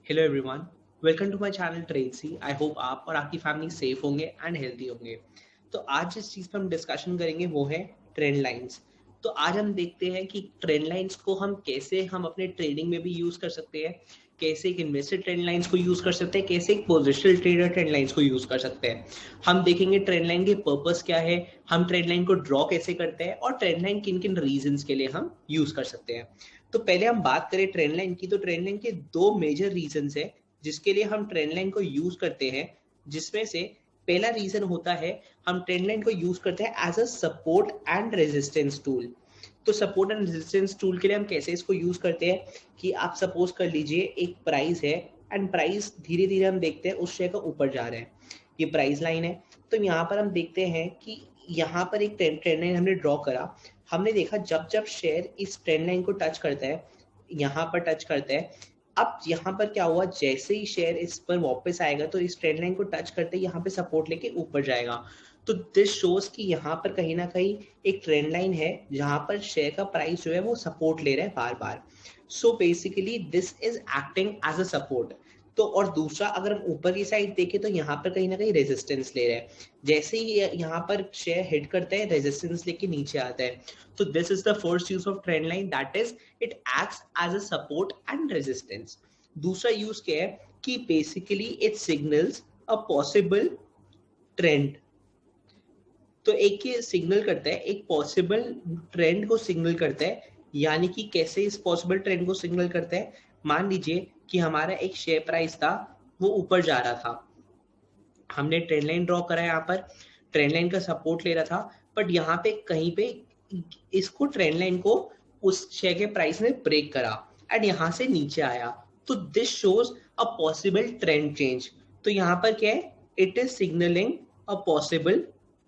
Hello everyone, welcome to my channel ट्रेडसी। I hope आप और आपकी फैमिली सेफ होंगे एंड हेल्दी होंगे। तो आज जिस चीज़ पर हम डिस्कशन करेंगे वो है ट्रेंड लाइंस। तो आज हम देखते हैं कि ट्रेंड लाइंस को हम अपने ट्रेडिंग में भी यूज़ कर सकते हैं, कैसे एक इन्वेस्टर ट्रेंड लाइंस को यूज़ कर सकते हैं, कैसे एक पोजिशनल ट्रेडर ट्रेंड लाइंस को यूज़ कर सकते हैं। हम देखेंगे ट्रेंड लाइन के पर्पस क्या है, हम ट्रेंड लाइन को ड्रॉ कैसे करते हैं और ट्रेंड लाइन किन किन रीजंस के लिए हम यूज़ कर सकते हैं। तो पहले हम बात करें ट्रेंड लाइन की, तो ट्रेंड लाइन के दो मेजर रीजंस है जिसके लिए हम ट्रेंड लाइन को यूज करते हैं। जिसमें से पहला रीजन होता है, हम ट्रेंड लाइन को यूज करते हैं as a support and resistance tool. तो सपोर्ट एंड रेजिस्टेंस टूल के लिए हम कैसे इसको यूज करते हैं कि आप सपोज कर लीजिए एक प्राइस है एंड प्राइस धीरे धीरे हम देखते हैं उस शेयर का ऊपर जा रहा है, ये प्राइस लाइन है। तो यहाँ पर हम देखते हैं कि यहाँ पर एक ट्रेंड लाइन हमने ड्रॉ करा, हमने देखा जब जब शेयर इस ट्रेंड लाइन को टच करता है, यहाँ पर टच करता है, अब यहाँ पर क्या हुआ, जैसे ही शेयर इस पर वापस आएगा तो इस ट्रेंड लाइन को टच करते ही यहाँ पे सपोर्ट लेके ऊपर जाएगा। तो दिस शोज कि यहाँ पर कहीं ना कहीं एक ट्रेंड लाइन है जहां पर शेयर का प्राइस जो है वो सपोर्ट ले रहा है बार बार। So basically this is acting as a support. तो और दूसरा अगर हम ऊपर की साइड देखें तो यहाँ पर कहीं ना कहीं रेजिस्टेंस ले रहा है, जैसे ही यहाँ पर शेयर हिट करता है रेजिस्टेंस लेके नीचे आता है। तो this is the first use of trend line, that is it acts as a support and resistance. दूसरा यूज क्या है कि basically it signals a possible trend. तो एक ये सिग्नल करता है, एक पॉसिबल ट्रेंड को सिग्नल करता है। यानी कि कैसे इस पॉसिबल ट्रेंड को सिग्नल करता है, मान लीजिए कि हमारा एक शेयर प्राइस था, वो ऊपर जा रहा था, हमने ट्रेंड लाइन ड्रॉ करा है, यहाँ पर ट्रेंड लाइन का सपोर्ट ले रहा था, बट यहाँ पे कहीं पे इसको ट्रेंड लाइन को उस शेयर के प्राइस ने ब्रेक करा एंड यहाँ से नीचे आया। तो this shows a possible trend change. तो यहाँ पर क्या है, it is signalling a possible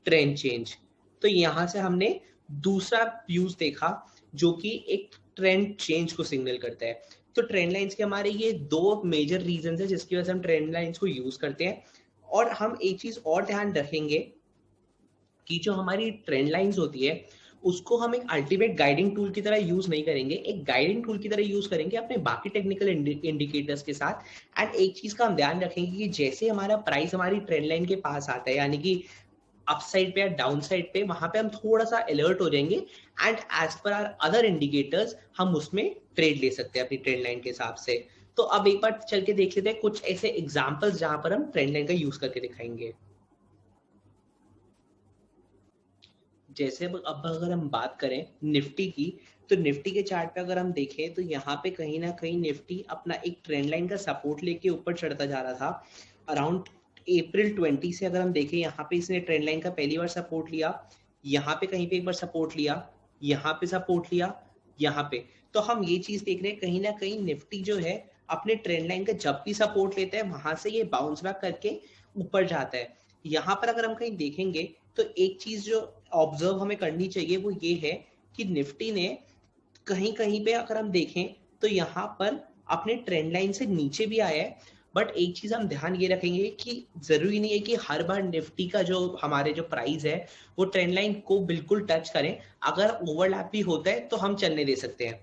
trend change. तो यहाँ से हमने दूसरा यूज देखा जो कि एक ट्रेंड चेंज को सिग्नल करता है। तो ट्रेंड लाइंस के हमारे ये दो मेजर रीजंस है जिसकी वजह से हम ट्रेंड लाइंस को यूज करते हैं। और हम एक चीज और ध्यान रखेंगे कि जो हमारी ट्रेंड लाइंस होती है उसको हम एक अल्टीमेट गाइडिंग टूल की तरह यूज नहीं करेंगे, एक गाइडिंग टूल की तरह यूज करेंगे अपने बाकी टेक्निकल इंडिकेटर्स के साथ। एंड एक चीज का हम ध्यान रखेंगे कि जैसे हमारा प्राइस हमारी ट्रेंड लाइन के पास आता है, यानी कि अप साइड पे या डाउन साइड पे, वहां पे हम थोड़ा सा अलर्ट हो जाएंगे and as per are other indicators हम उसमें ट्रेड ले सकते हैं अपनी ट्रेंड लाइन के हिसाब से। तो अब एक बार चल के देख लेते हैं कुछ ऐसे एग्जांपल्स जहां पर हम ट्रेंड लाइन का यूज करके दिखाएंगे। जैसे अब अगर हम बात करें निफ्टी की, तो निफ्टी के चार्ट पे अगर हम देखें तो यहाँ पे कहीं ना कहीं निफ्टी अपना एक ट्रेंड लाइन का सपोर्ट लेके ऊपर चढ़ता जा रहा था। अराउंड अप्रैल 20 से अगर हम देखें, यहाँ पे इसने ट्रेंड लाइन का पहली बार सपोर्ट लिया, यहाँ पे कहीं पे एक बार सपोर्ट लिया, यहाँ पे सपोर्ट लिया, यहाँ पे। तो हम ये चीज देख रहे हैं कहीं ना कहीं निफ्टी जो है अपने ट्रेंड लाइन का जब भी सपोर्ट लेता है वहां से ये बाउंस बैक करके ऊपर जाता है। यहाँ पर अगर हम कहीं देखेंगे तो एक चीज जो ऑब्जर्व हमें करनी चाहिए वो ये है कि निफ्टी ने कहीं कहीं पे अगर हम देखें तो यहाँ पर अपने ट्रेंड लाइन से नीचे भी आया है। बट एक चीज हम ध्यान ये रखेंगे कि जरूरी नहीं है कि हर बार निफ्टी का जो हमारे जो प्राइस है वो ट्रेंड लाइन को बिल्कुल टच करें। अगर ओवरलैप भी होता है तो हम चलने दे सकते हैं,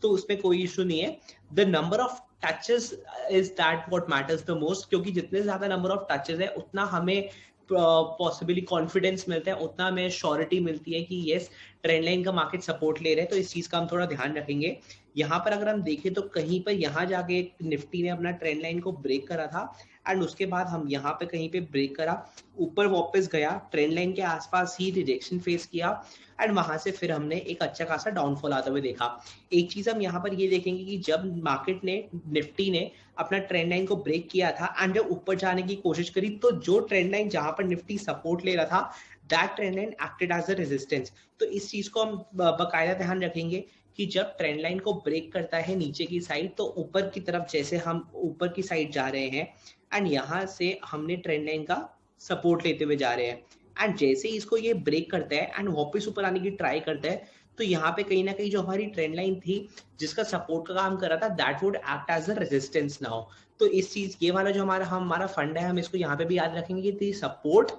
तो उसमें कोई इशू नहीं है। The number of touches is that what matters the most, क्योंकि जितने ज्यादा नंबर ऑफ टचेस है उतना हमें पॉसिबली कॉन्फिडेंस मिलता है, उतना हमें श्योरिटी मिलती है कि यस ट्रेंड लाइन का मार्केट सपोर्ट ले रहे हैं। तो इस चीज का हम थोड़ा ध्यान रखेंगे। यहाँ पर अगर हम देखें तो कहीं पर यहाँ जाके निफ्टी ने अपना ट्रेंड लाइन को ब्रेक करा था एंड उसके बाद हम यहाँ पे कहीं पे ब्रेक करा, ऊपर वापस गया, ट्रेंड लाइन के आसपास ही रिजेक्शन फेस किया एंड वहां से फिर हमने एक अच्छा खासा डाउनफॉल आता हुए देखा। एक चीज हम यहाँ पर ये देखेंगे कि जब मार्केट ने, निफ्टी ने अपना ट्रेंड लाइन को ब्रेक किया था एंड जब ऊपर जाने की कोशिश करी तो जो ट्रेंड लाइन जहां पर निफ्टी सपोर्ट ले रहा था that trend line acted as a resistance. तो इस चीज को हम बकायदा ध्यान रखेंगे कि जब ट्रेंड लाइन को ब्रेक करता है नीचे की साइड तो ऊपर की तरफ जैसे हम ऊपर की साइड जा रहे हैं एंड यहाँ से हमने ट्रेंड लाइन का सपोर्ट लेते हुए जा रहे हैं एंड जैसे ही इसको ये ब्रेक करता है एंड वापस ऊपर आने की ट्राई करता है तो यहाँ पे कहीं ना कहीं जो हमारी ट्रेंड लाइन थी जिसका सपोर्ट का काम कर रहा था that would act as a resistance now. तो इस चीज ये वाला जो हमारा फंड है हम इसको यहाँ पे भी याद रखेंगे कि support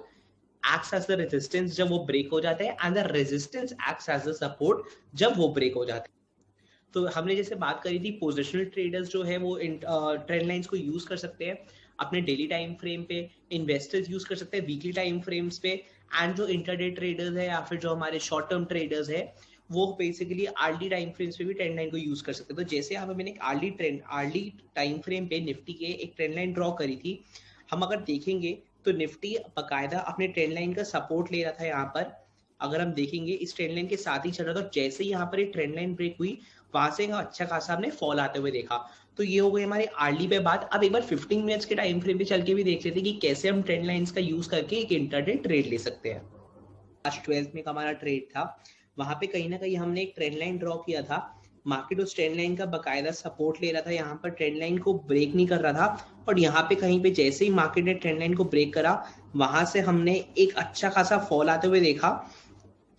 acts as the resistance जब वो ब्रेक हो जाते हैं and the resistance acts as the support जब वो ब्रेक हो जाते हैं। तो हमने जैसे बात करी थी पोजिशनल ट्रेडर्स जो है वो ट्रेंड लाइंस को यूज कर सकते हैं अपने डेली टाइम फ्रेम पे, इन्वेस्टर्स यूज कर सकते हैं वीकली टाइम फ्रेम्स पे, एंड जो इंटरडे ट्रेडर्स है या फिर जो हमारे शॉर्ट टर्म ट्रेडर्स है वो बेसिकली आर्ली टाइम फ्रेम्स पे भी ट्रेंड लाइन को यूज कर सकते हैं। तो जैसे यहाँ पे मैंने एक आर्ली टाइम फ्रेम पे निफ्टी के एक ट्रेंड लाइन ड्रॉ करी थी, हम अगर देखेंगे तो निफ्टी बकायदा अपने ट्रेंड लाइन का सपोर्ट ले रहा था यहाँ पर। अगर हम देखेंगे इस ट्रेंड लाइन के साथ ही चल रहा था, जैसे ही यहाँ पर एक ट्रेंड लाइन ब्रेक हुई वहां से अच्छा खासा हमने फॉल आते हुए देखा। तो ये हो गई हमारी आर्ली पे बात। अब एक बार 15 मिनट्स के टाइम फ्रेम पे चल के भी देख लेते हैं कि कैसे हम ट्रेंड लाइंस का यूज करके एक इंटरडे ट्रेड ले सकते हैं। आज 12th में हमारा ट्रेड था, वहां पे कहीं ना कहीं हमने एक ट्रेंड लाइन ड्रॉ किया था। मार्केट उस ट्रेंड लाइन का बकायदा सपोर्ट ले रहा था, यहाँ पर ट्रेंड लाइन को ब्रेक नहीं कर रहा था, और यहाँ पे कहीं पे जैसे ही मार्केट ने ट्रेंड लाइन को ब्रेक करा वहां से हमने एक अच्छा खासा फॉल आते हुए देखा।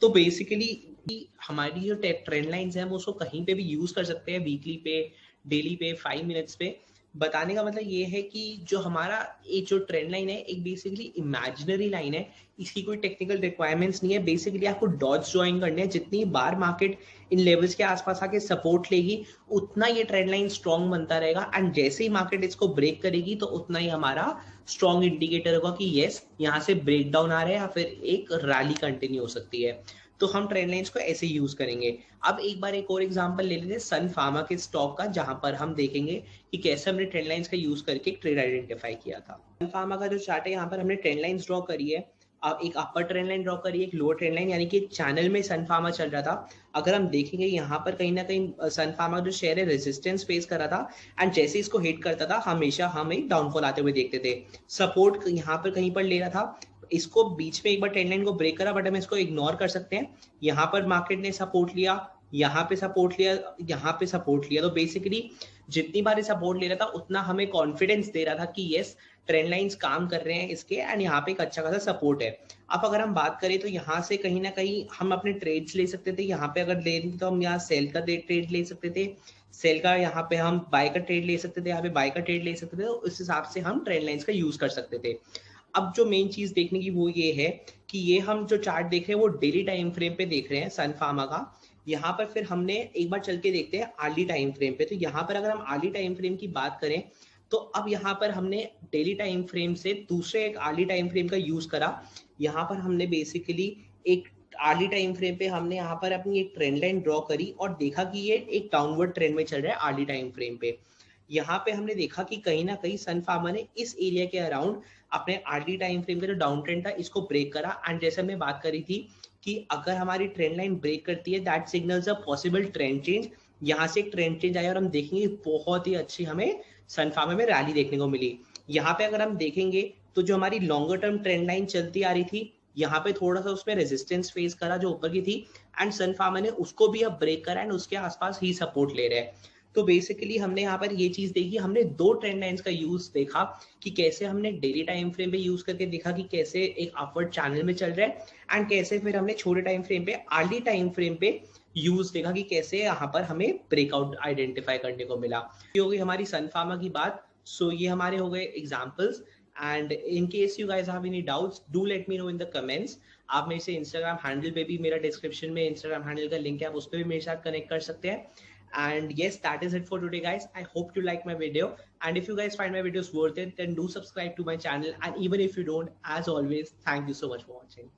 तो बेसिकली हमारी जो ट्रेंड लाइंस हैं हम उसको कहीं पे भी यूज कर सकते हैं, वीकली पे, डेली पे, 5 मिनट्स पे। बताने का मतलब ये है कि जो हमारा एक जो ट्रेंड लाइन है एक बेसिकली इमेजिनरी लाइन है, इसकी कोई टेक्निकल रिक्वायरमेंट्स नहीं है। बेसिकली आपको डॉट्स ज्वाइन करने हैं, जितनी बार मार्केट इन लेवल्स के आसपास आके सपोर्ट लेगी उतना ये ट्रेंड लाइन स्ट्रॉन्ग बनता रहेगा, एंड जैसे ही मार्केट इसको ब्रेक करेगी तो उतना ही हमारा स्ट्रॉन्ग इंडिकेटर होगा कि यस यहाँ से ब्रेक डाउन आ रहा है या फिर एक रैली कंटिन्यू हो सकती है। तो हम ट्रेंड लाइंस को ऐसे यूज करेंगे। अब एक बार एक और एग्जांपल ले लेते हैं सन फार्मा के स्टॉक का, जहां पर हम देखेंगे कि कैसे हमने ट्रेंड लाइंस का यूज करके एक ट्रेड आइडेंटिफाई किया था। सन फार्मा का जो चार्ट है यहाँ पर हमने ट्रेंड लाइंस ड्रॉ करी है, एक अपर ट्रेंड लाइन ड्रॉ करी है, एक लोअर ट्रेंड लाइन, यानी कि चैनल में सन फार्मा चल रहा था। अगर हम देखेंगे यहाँ पर कहीं ना कहीं सन फार्मा जो शेयर है रेजिस्टेंस फेस कर रहा था, एंड जैसे इसको हिट करता था हमेशा हम एक डाउनफॉल आते हुए देखते थे। सपोर्ट यहाँ पर कहीं पर ले रहा था, इसको बीच में एक बार ट्रेंड लाइन को ब्रेक करा, बट हम इसको इग्नोर कर सकते हैं। यहाँ पर मार्केट ने सपोर्ट लिया, यहाँ पे सपोर्ट लिया, यहाँ पे सपोर्ट लिया। तो बेसिकली जितनी बार सपोर्ट ले रहा था उतना हमें कॉन्फिडेंस दे रहा था कि यस ट्रेंड लाइंस काम कर रहे हैं इसके, एंड यहाँ पे एक अच्छा खासा सपोर्ट है। अब अगर हम बात करें तो यहाँ से कहीं ना कहीं हम अपने ट्रेड्स ले सकते थे। यहाँ पे अगर ले तो हम यहाँ सेल का ट्रेड ले सकते थे, सेल का यहाँ पे हम बाय का ट्रेड ले सकते थे, यहाँ पे बाय का ट्रेड ले सकते थे। तो इस हिसाब से हम ट्रेंड लाइंस का यूज कर सकते थे। अब जो मेन चीज देखने की वो ये है कि ये हम जो चार्ट देख रहे हैं वो डेली टाइम फ्रेम पे देख रहे हैं सन फार्मा का। यहाँ पर फिर हमने एक बार चल के देखते हैं आर्ली टाइम फ्रेम पे। तो यहाँ पर अगर हम आर्ली टाइम फ्रेम की बात करें तो अब यहाँ पर हमने डेली टाइम फ्रेम से दूसरे एक आर्ली टाइम फ्रेम का यूज करा। यहाँ पर हमने बेसिकली एक आर्ली टाइम फ्रेम पे हमने यहाँ पर अपनी एक ट्रेंड लाइन ड्रॉ करी और देखा कि ये एक डाउनवर्ड ट्रेंड में चल रहा है आर्ली टाइम फ्रेम पे। यहाँ पे हमने देखा कि कहीं ना कहीं सन फार्मा ने इस एरिया के अराउंड अपने आर्ली टाइम फ्रेम का जो डाउन ट्रेंड था इसको ब्रेक करा, एंड जैसे हमने बात करी थी कि अगर हमारी ट्रेंड लाइन ब्रेक करती है that signals a possible trend change. यहाँ से एक ट्रेंड चेंज आया और हम देखेंगे बहुत ही अच्छी हमें सन फार्मा में रैली देखने को मिली। यहाँ पे अगर हम देखेंगे तो जो हमारी लॉन्गर टर्म ट्रेंड लाइन चलती आ रही थी यहाँ पे थोड़ा सा उसमें रेजिस्टेंस फेस करा जो ऊपर की थी, एंड सन फार्मा ने उसको भी अब ब्रेक करा एंड उसके आसपास ही सपोर्ट ले रहे हैं। तो बेसिकली हमने यहाँ पर ये चीज देखी, हमने दो ट्रेंड लाइंस का यूज देखा कि कैसे हमने डेली टाइम फ्रेम पे यूज करके देखा कि कैसे एक अपवर्ड चैनल में चल रहा है, एंड कैसे फिर हमने छोटे टाइम फ्रेम पे अर्ली टाइम फ्रेम पे यूज देखा कि कैसे यहाँ पर हमें ब्रेकआउट आइडेंटिफाई करने को मिला। ये हो गई हमारी सन फार्मा की बात। सो ये हमारे हो गए examples, and in case you guys have any doubts do let me know in the comments. आप मेरे से इंस्टाग्राम हैंडल पे भी, मेरा डिस्क्रिप्शन में इंस्टाग्राम हैंडल का लिंक है, आप उस पर भी मेरे साथ कनेक्ट कर सकते हैं। And yes, that is it for today guys. I hope you like my video, and if you guys find my videos worth it then do subscribe to my channel, and even if you don't, as always, thank you so much for watching.